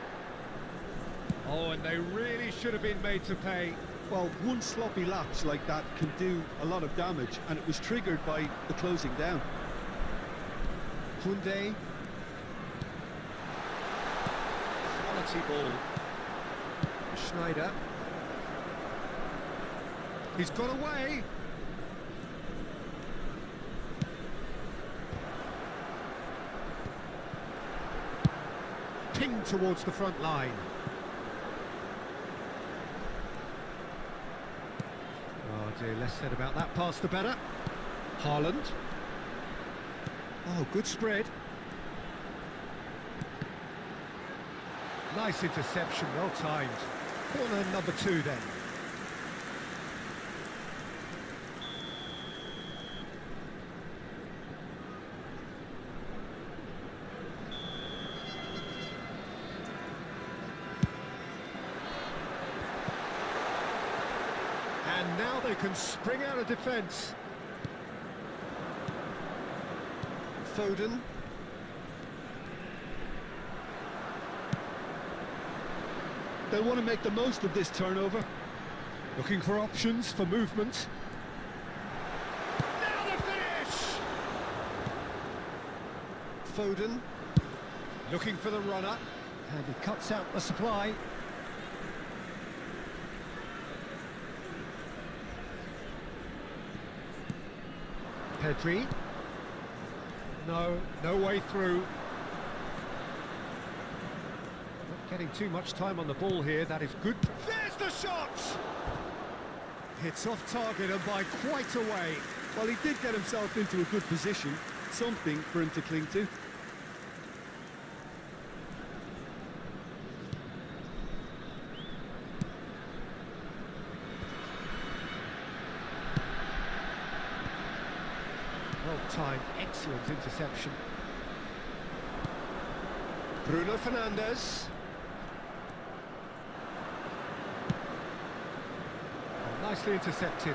Oh, and they really should have been made to pay. Well, one sloppy lapse like that can do a lot of damage, and it was triggered by the closing down. Koundé. Quality ball. Schneider. He's got away. Pinged towards the front line. Oh dear, less said about that pass the better. Haaland. Oh, good spread. Nice interception, well timed. Corner number 2 then. And now they can spring out of defence. Foden. They'll want to make the most of this turnover. Looking for options for movement. Now the finish! Foden. Looking for the runner. And he cuts out the supply. Pedri. No way through. Not getting too much time on the ball here, that is good. There's the shot! Hits off target and by quite a way. Well, he did get himself into a good position, something for him to cling to. Well-timed, excellent interception. Bruno Fernandes. Oh, nicely intercepted.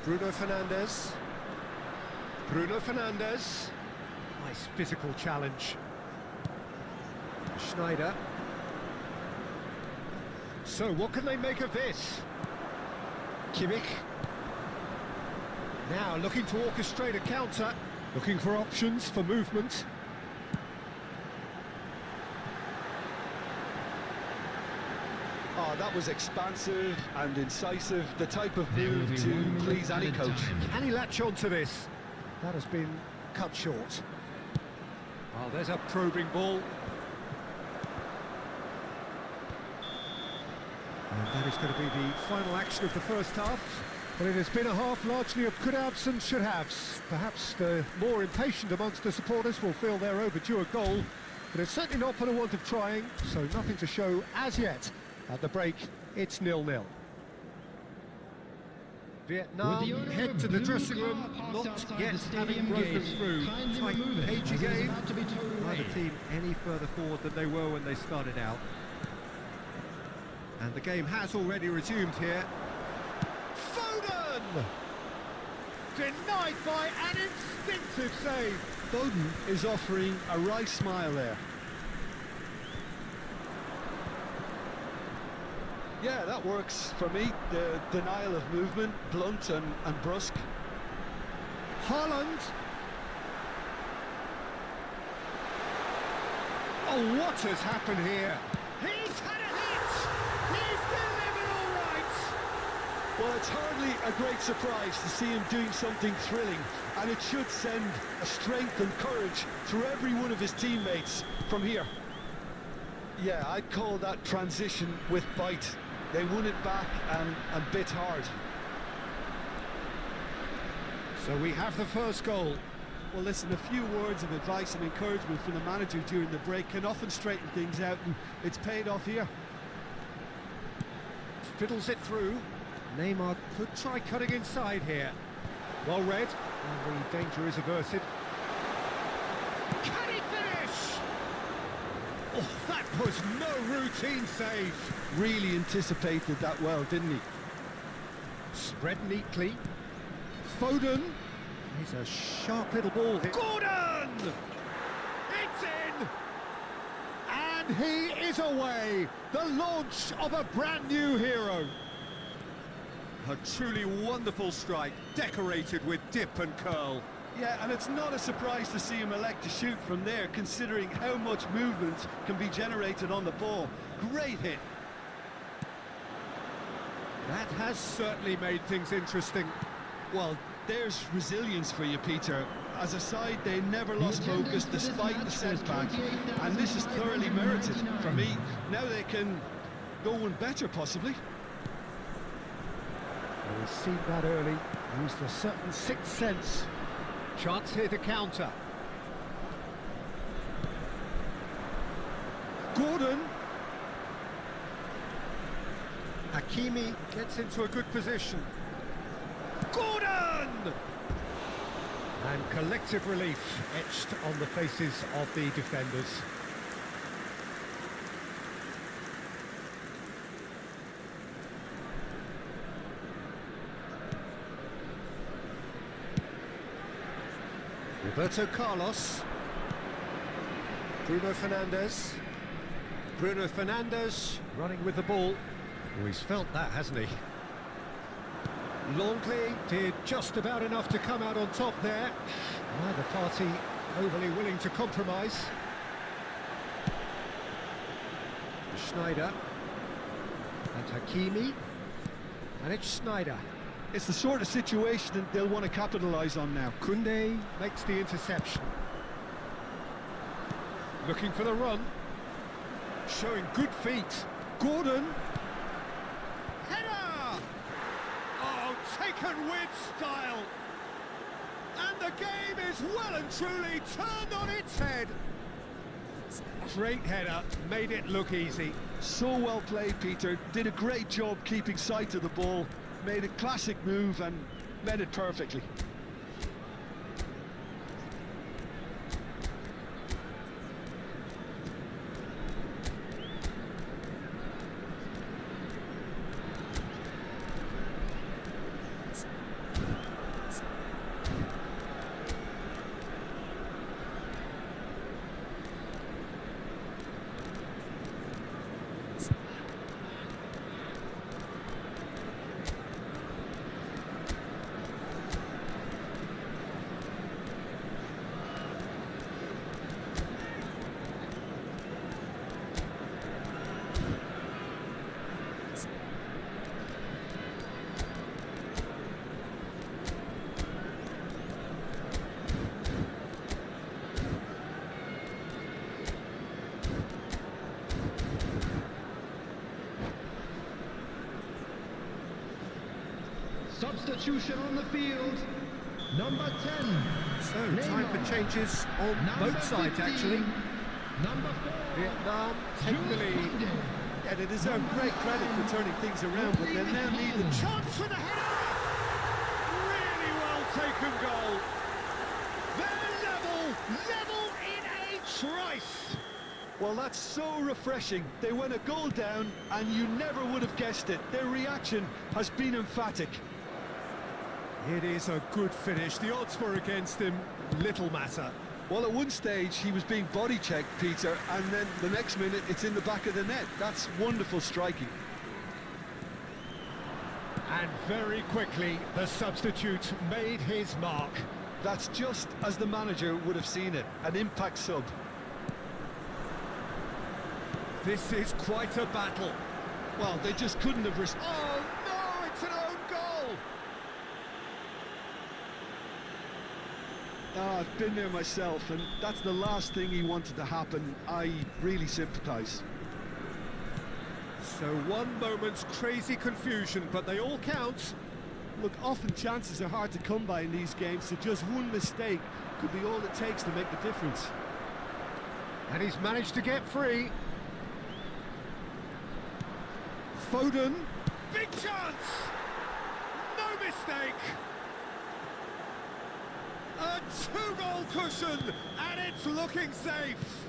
Bruno Fernandes. Bruno Fernandes. Nice physical challenge. Schneider. So, what can they make of this? Kimmich. Now looking to orchestrate a counter, looking for options for movement. Oh, that was expansive and incisive, the type of move to please any coach. Can he latch on to this? That has been cut short. Oh, there's a probing ball. And that is going to be the final action of the first half. Well, it has been a half largely of could-haves and should-haves. Perhaps the more impatient amongst the supporters will feel they're overdue a goal, but it's certainly not for the want of trying, so nothing to show as yet. At the break, it's 0-0. Vietnam head to the dressing room, not yet having broken through. Tight, cagey game. Neither team any further forward than they were when they started out. And the game has already resumed here. Foden! Denied by an instinctive save. Foden is offering a wry smile there. Yeah, that works for me. The denial of movement, blunt and brusque. Haaland. Oh, what has happened here? He's had a hit! He's delivered all right! Well, it's hardly a great surprise to see him doing something thrilling, and it should send a strength and courage through every one of his teammates from here. Yeah, I'd call that transition with bite. They won it back and bit hard. So we have the first goal. Well, listen, a few words of advice and encouragement from the manager during the break can often straighten things out, and it's paid off here. Fiddles it through. Neymar could try cutting inside here. Well read, and the danger is averted. Can he finish? Oh, that was no routine save. Really anticipated that well, didn't he? Spread neatly. Foden. He's a sharp little ball here. Gordon! It's in! And he is away! The launch of a brand new hero. A truly wonderful strike, decorated with dip and curl. Yeah, and it's not a surprise to see him elect to shoot from there, considering how much movement can be generated on the ball. Great hit. That has certainly made things interesting. Well, there's resilience for you, Peter. As a side, they never lost focus despite the setback, and this is thoroughly merited for me. Now they can go one better, possibly. Well, we've seen that early, used a certain sixth sense. Chance here to counter. Gordon. Hakimi gets into a good position. Gordon! And collective relief etched on the faces of the defenders. Roberto Carlos. Bruno Fernandes. Bruno Fernandes running with the ball. Oh, he's felt that, hasn't he? Longley did just about enough to come out on top there. Neither party overly willing to compromise. Schneider and Hakimi, and it's Schneider. It's the sort of situation that they'll want to capitalise on now. Koundé makes the interception. Looking for the run. Showing good feet. Gordon. Header! Oh, taken with style. And the game is well and truly turned on its head. Great header, made it look easy. So well played, Peter. Did a great job keeping sight of the ball. Made a classic move and met it perfectly. Substitution on the field, number 10. So, time for changes on both sides, actually. Number 4. Vietnam take the lead. Yeah, they deserve great credit for turning things around, but they now need the Chance for the header! Really well taken goal. They're level in a trice. Well, that's so refreshing. They went a goal down, and you never would have guessed it. Their reaction has been emphatic. It is a good finish. The odds were against him. Little matter. Well, at one stage, he was being body-checked, Peter, and then the next minute, it's in the back of the net. That's wonderful striking. And very quickly, the substitute made his mark. That's just as the manager would have seen it, an impact sub. This is quite a battle. Well, they just couldn't have Oh, no, it's an own goal! Oh, I've been there myself, and that's the last thing he wanted to happen. I really sympathise. So one moment's crazy confusion, but they all count. Look, often chances are hard to come by in these games, so just one mistake could be all it takes to make the difference. And he's managed to get free. Foden. Big chance! No mistake! A two-goal cushion, and it's looking safe.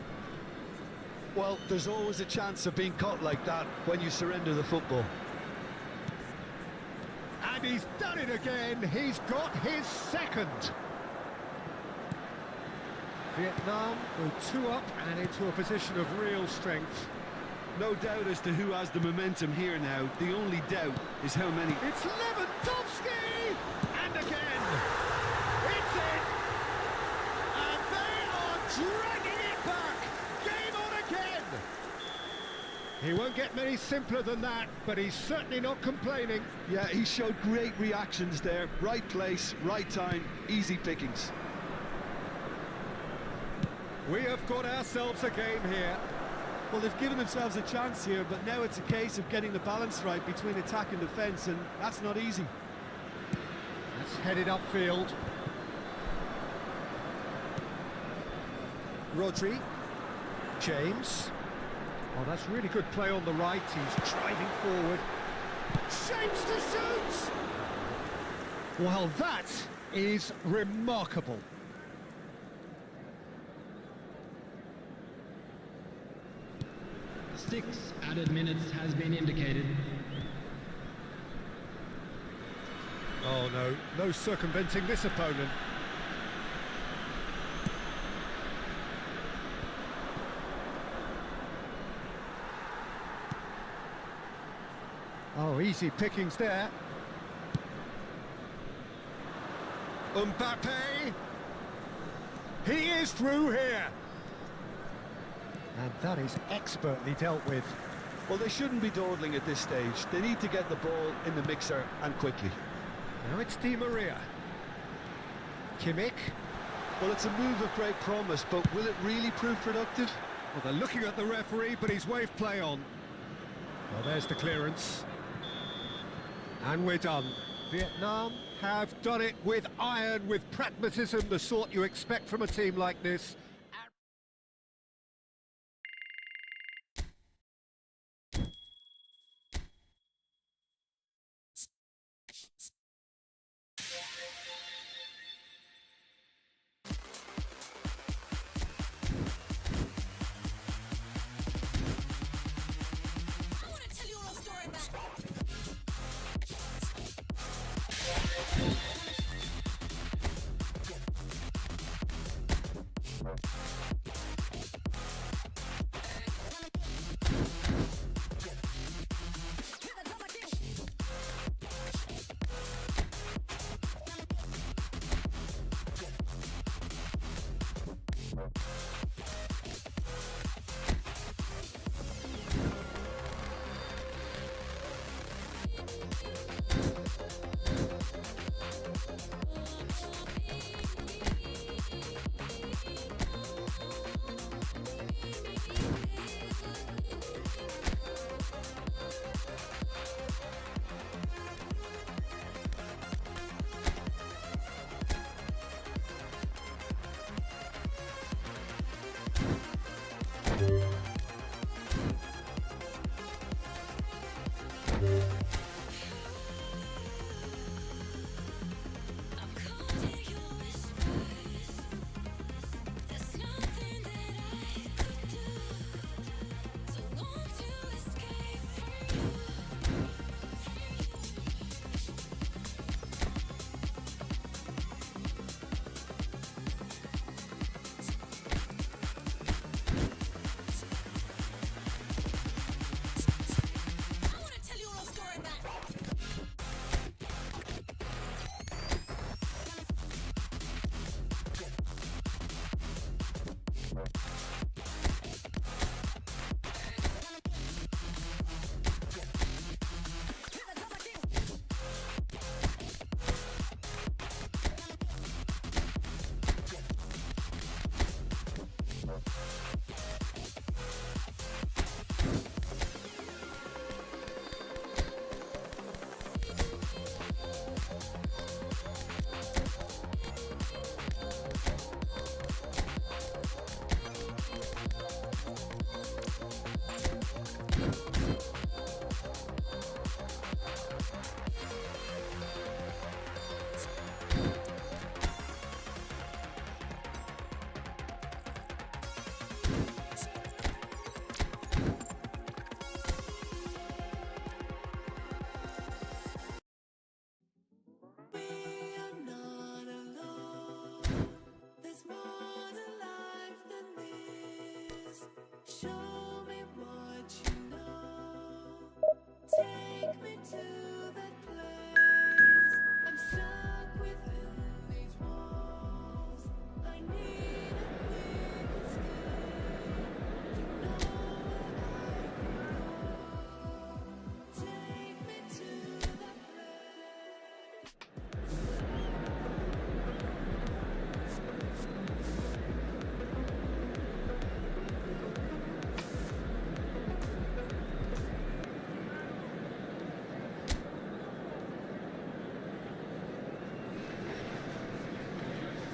Well, there's always a chance of being caught like that when you surrender the football. And he's done it again. He's got his second. Vietnam go 2 up and into a position of real strength. No doubt as to who has the momentum here now. The only doubt is how many... It's Lewandowski! And again! It's in! And they are dragging it back! Game on again! He won't get many simpler than that, but he's certainly not complaining. Yeah, he showed great reactions there. Right place, right time, easy pickings. We have got ourselves a game here. Well, they've given themselves a chance here, but now it's a case of getting the balance right between attack and defence, and that's not easy. That's headed upfield. Rodri. James. Oh, that's really good play on the right. He's driving forward. Shapes to shoot! Well, that is remarkable. 6 added minutes has been indicated. Oh no, no circumventing this opponent. Oh, easy pickings there. Mbappe! He is through here! And that is expertly dealt with. Well, they shouldn't be dawdling at this stage. They need to get the ball in the mixer, and quickly. Now it's Di Maria. Kimmich. Well, it's a move of great promise, but will it really prove productive? Well, they're looking at the referee, but he's waved play on. Well, there's the clearance. And we're done. Vietnam have done it with iron, with pragmatism, the sort you expect from a team like this.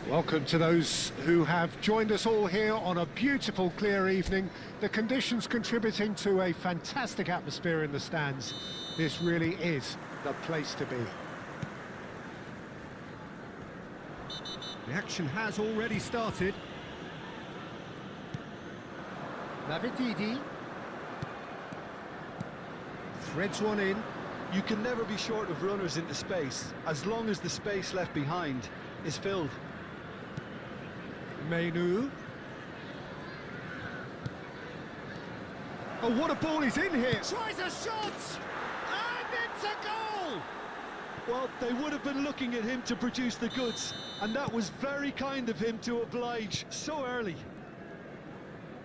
Welcome to those who have joined us all here on a beautiful, clear evening. The conditions contributing to a fantastic atmosphere in the stands. This really is the place to be. The action has already started. Lavididi threads one in. You can never be short of runners into space, as long as the space left behind is filled. Menu. Oh, what a ball, he's in here! Tries a shot! And Well, they would have been looking at him to produce the goods, and that was very kind of him to oblige so early.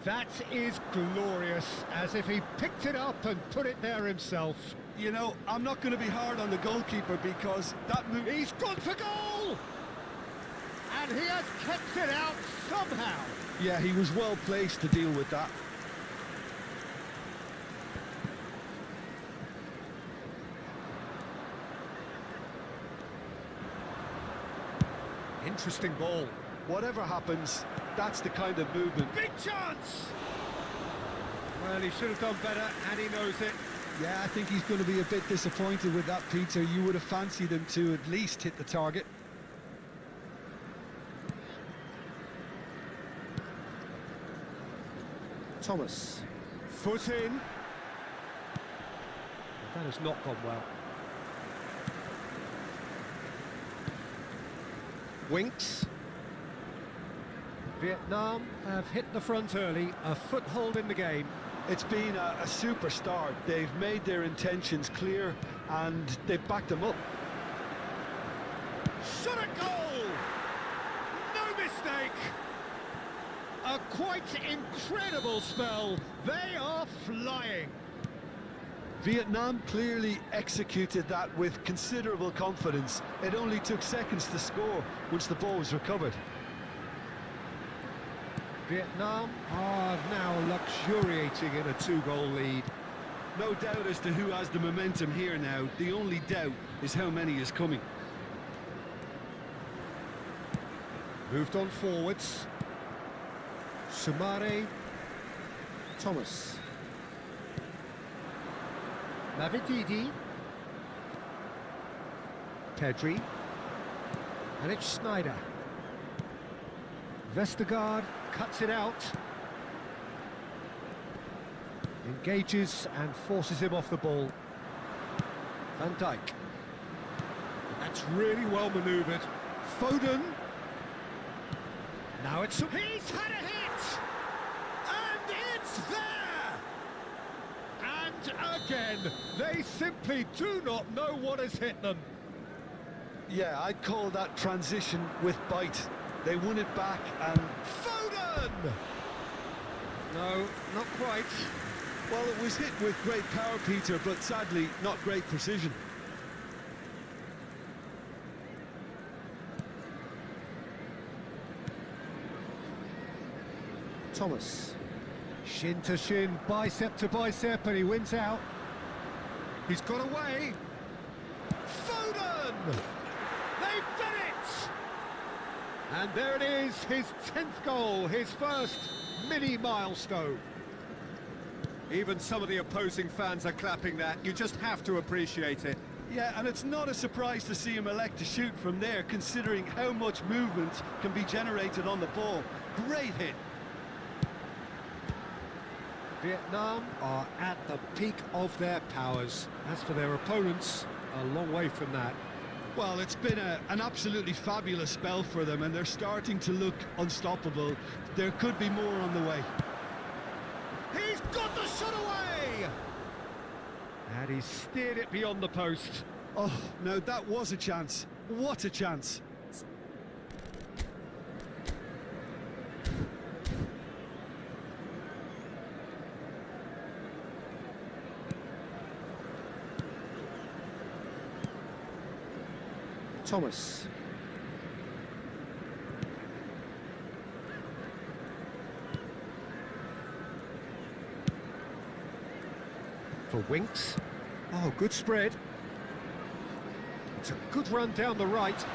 That is glorious, as if he picked it up and put it there himself. You know, I'm not going to be hard on the goalkeeper because that move... He's gone for goal! And he has kept it out somehow. Yeah, he was well placed to deal with that. Interesting ball. Whatever happens, that's the kind of movement. Big chance! Well, he should have done better, and he knows it. Yeah, I think he's going to be a bit disappointed with that, Peter. You would have fancied him to at least hit the target. Thomas. Foot in. That has not gone well. Winks. Vietnam have hit the front early, a foothold in the game. It's been a super start. They've made their intentions clear and they've backed them up. Shot a goal! No mistake! A quite incredible spell. They are flying. Vietnam clearly executed that with considerable confidence. It only took seconds to score once the ball was recovered. Vietnam are now luxuriating in a 2-goal lead. No doubt as to who has the momentum here now. The only doubt is how many is coming. Moved on forwards. Sumare. Thomas. Mavididi. Pedri. And it's Snyder. Vestergaard cuts it out. Engages and forces him off the ball. Van Dijk. That's really well manoeuvred. Foden. Now it's... He's had a hit! And it's there! And again, they simply do not know what has hit them. Yeah, I'd call that transition with bite. They won it back and... Foden! No, not quite. Well, it was hit with great power, Peter, but sadly, not great precision. Thomas. Shin to shin, bicep to bicep, and he wins out. He's got away. Foden! They've done it! And there it is, his 10th goal, his first mini milestone. Even some of the opposing fans are clapping that. You just have to appreciate it. Yeah, and it's not a surprise to see him elect to shoot from there, considering how much movement can be generated on the ball. Great hit. Vietnam are at the peak of their powers. As for their opponents, a long way from that. Well, it's been an absolutely fabulous spell for them, and they're starting to look unstoppable. There could be more on the way. He's got the shot away! And he steered it beyond the post. Oh, no, that was a chance. What a chance. Thomas. For Winks. Oh, good spread. It's a good run down the right.